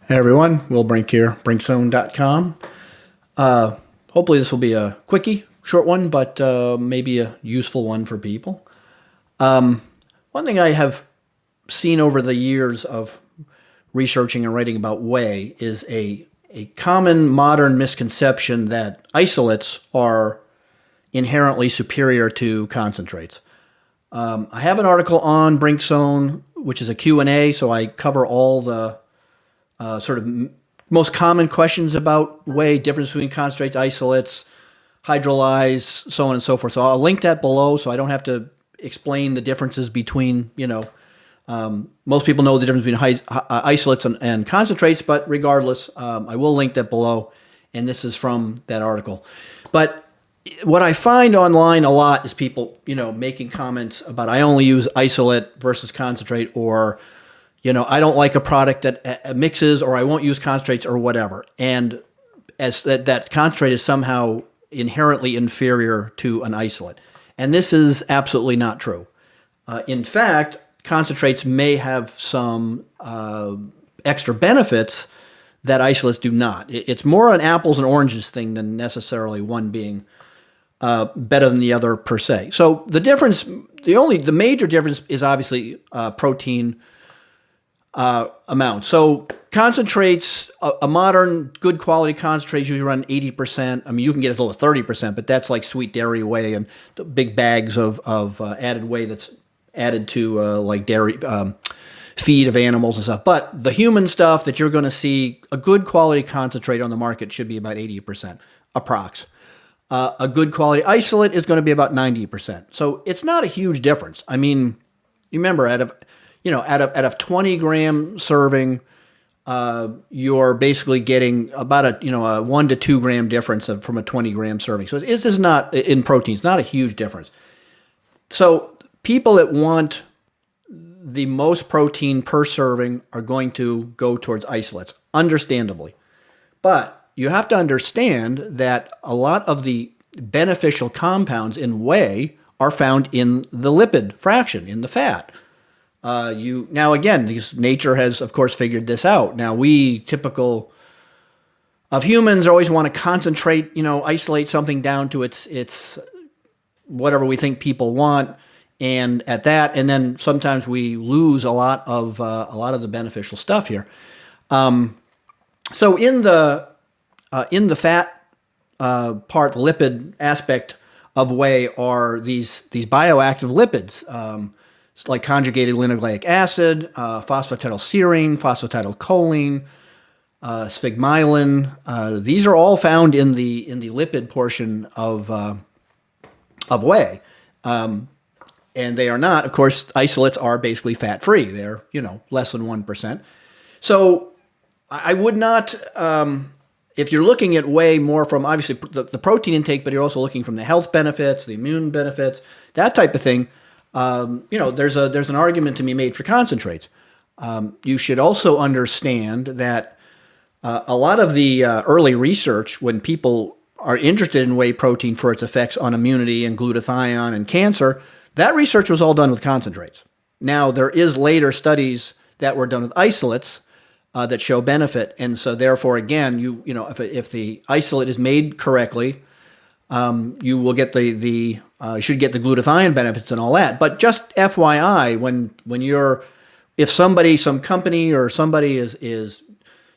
Hey everyone, Will Brink here, brinkzone.com. Hopefully this will be a quickie, short one, but maybe a useful one for people. One thing I have seen over the years of researching and writing about whey is a common modern misconception that isolates are inherently superior to concentrates. I have an article on BrinkZone, which is a Q&A, so I cover all the most common questions about whey, difference between concentrates, isolates, hydrolyze, so on and so forth. So I'll link that below so I don't have to explain the differences between, most people know the difference between isolates and concentrates, but regardless, I will link that below, and this is from that article. But what I find online a lot is people, making comments about I only use isolate versus concentrate, or I don't like a product that mixes, or I won't use concentrates or whatever. And as that concentrate is somehow inherently inferior to an isolate. And this is absolutely not true. In fact, concentrates may have some extra benefits that isolates do not. It's more an apples and oranges thing than necessarily one being better than the other per se. So the difference, the major difference is obviously protein amount. So concentrates, a modern good quality concentrate usually run 80%. I mean, you can get as low as 30%, but that's like sweet dairy whey and the big bags of added whey that's added to like dairy feed of animals and stuff. But the human stuff that you're going to see, a good quality concentrate on the market should be about 80%, approx. A good quality isolate is going to be about 90%. So it's not a huge difference. I mean, you remember out of 20-gram serving, you're basically getting about a 1 to 2 gram difference from a 20-gram serving. So this is not, in protein, it's not a huge difference. So people that want the most protein per serving are going to go towards isolates, understandably. But you have to understand that a lot of the beneficial compounds in whey are found in the lipid fraction, in the fat. Now again, because nature has, of course, figured this out. Now we, typical of humans, always want to concentrate, isolate something down to its whatever we think people want, and at that, and then sometimes we lose a lot of the beneficial stuff here. So in the fat part, lipid aspect of whey are these bioactive lipids. It's like conjugated linoleic acid, phosphatidylserine, phosphatidylcholine, sphingomyelin. These are all found in the lipid portion of whey, and they are not. Of course, isolates are basically fat-free. They're less than 1%. So I would not. If you're looking at whey more from obviously the protein intake, but you're also looking from the health benefits, the immune benefits, that type of thing. There's an argument to be made for concentrates. You should also understand that a lot of the early research, when people are interested in whey protein for its effects on immunity and glutathione and cancer, that research was all done with concentrates. Now, there is later studies that were done with isolates that show benefit, and so therefore, again, if the isolate is made correctly, you will get you should get the glutathione benefits and all that. But just FYI, if some company or somebody is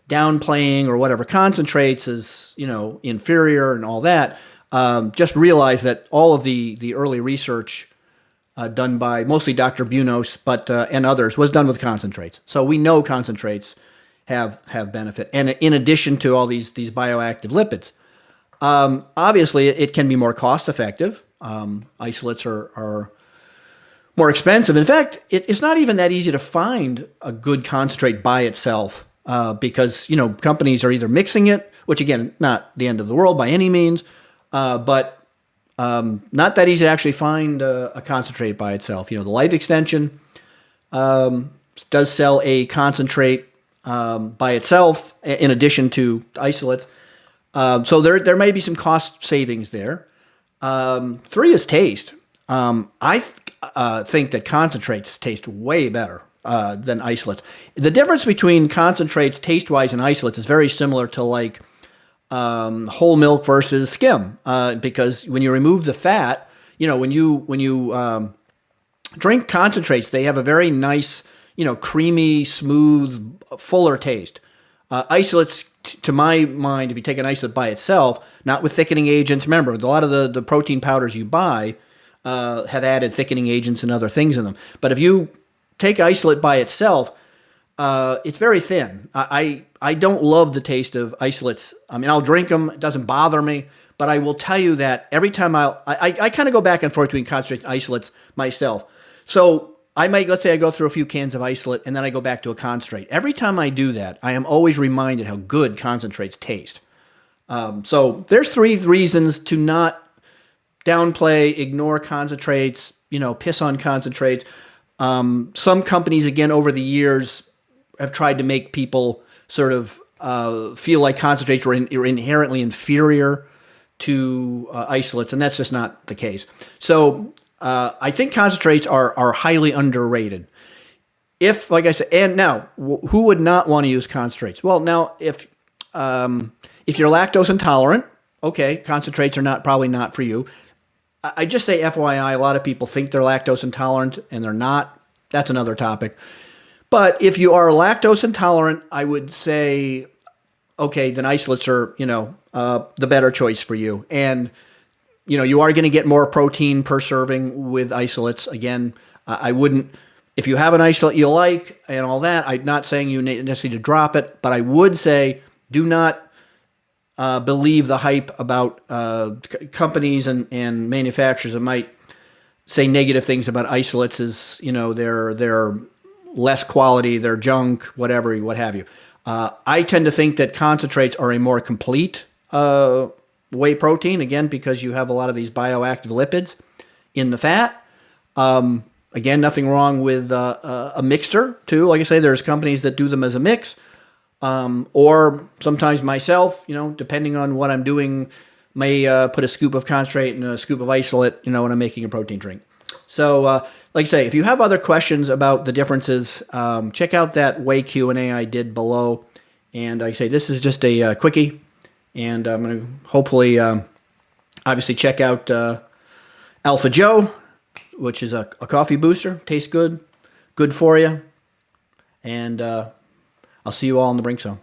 downplaying or whatever concentrates is inferior and all that, just realize that all of the early research done by mostly Dr. Bunos, but and others was done with concentrates. So we know concentrates have benefit, and in addition to all these bioactive lipids. Obviously, it can be more cost effective. Isolates are more expensive. In fact, it's not even that easy to find a good concentrate by itself because companies are either mixing it, which again, not the end of the world by any means, but not that easy to actually find a concentrate by itself. The Life Extension does sell a concentrate by itself in addition to isolates. So there may be some cost savings there. 3 is taste. think that concentrates taste way better than isolates. The difference between concentrates taste-wise and isolates is very similar to like whole milk versus skim, because when you remove the fat, when you drink concentrates, they have a very nice, creamy, smooth, fuller taste. Isolates, to my mind, if you take an isolate by itself, not with thickening agents, remember, a lot of the protein powders you buy have added thickening agents and other things in them. But if you take isolate by itself, it's very thin. I don't love the taste of isolates. I mean, I'll drink them. It doesn't bother me. But I will tell you that every time I kind of go back and forth between concentrate and isolates myself. So let's say I go through a few cans of isolate and then I go back to a concentrate. Every time I do that, I am always reminded how good concentrates taste. So there's 3 reasons to not downplay, ignore concentrates, piss on concentrates. Some companies, again, over the years have tried to make people sort of feel like concentrates are inherently inferior to isolates, and that's just not the case. So I think concentrates are highly underrated. If, like I said, and now, who would not want to use concentrates? Well, now, if you're lactose intolerant, okay, concentrates are probably not for you. I just say FYI, a lot of people think they're lactose intolerant, and they're not. That's another topic. But if you are lactose intolerant, I would say, okay, then isolates are, the better choice for you. And, you are going to get more protein per serving with isolates. Again, I wouldn't, if you have an isolate you like and all that, I'm not saying you necessarily need to drop it, but I would say do not believe the hype about companies and manufacturers that might say negative things about isolates as, they're less quality, they're junk, whatever, what have you. I tend to think that concentrates are a more complete whey protein, again, because you have a lot of these bioactive lipids in the fat. Again, nothing wrong with a mixture, too. Like I say, there's companies that do them as a mix. Or sometimes myself, depending on what I'm doing, may put a scoop of concentrate and a scoop of isolate, when I'm making a protein drink. So, like I say, if you have other questions about the differences, check out that Whey Q&A I did below. And like I say, this is just a quickie. And I'm going to hopefully, obviously, check out Alpha Joe, which is a coffee booster. Tastes good. Good for you. And I'll see you all in the Brink Zone.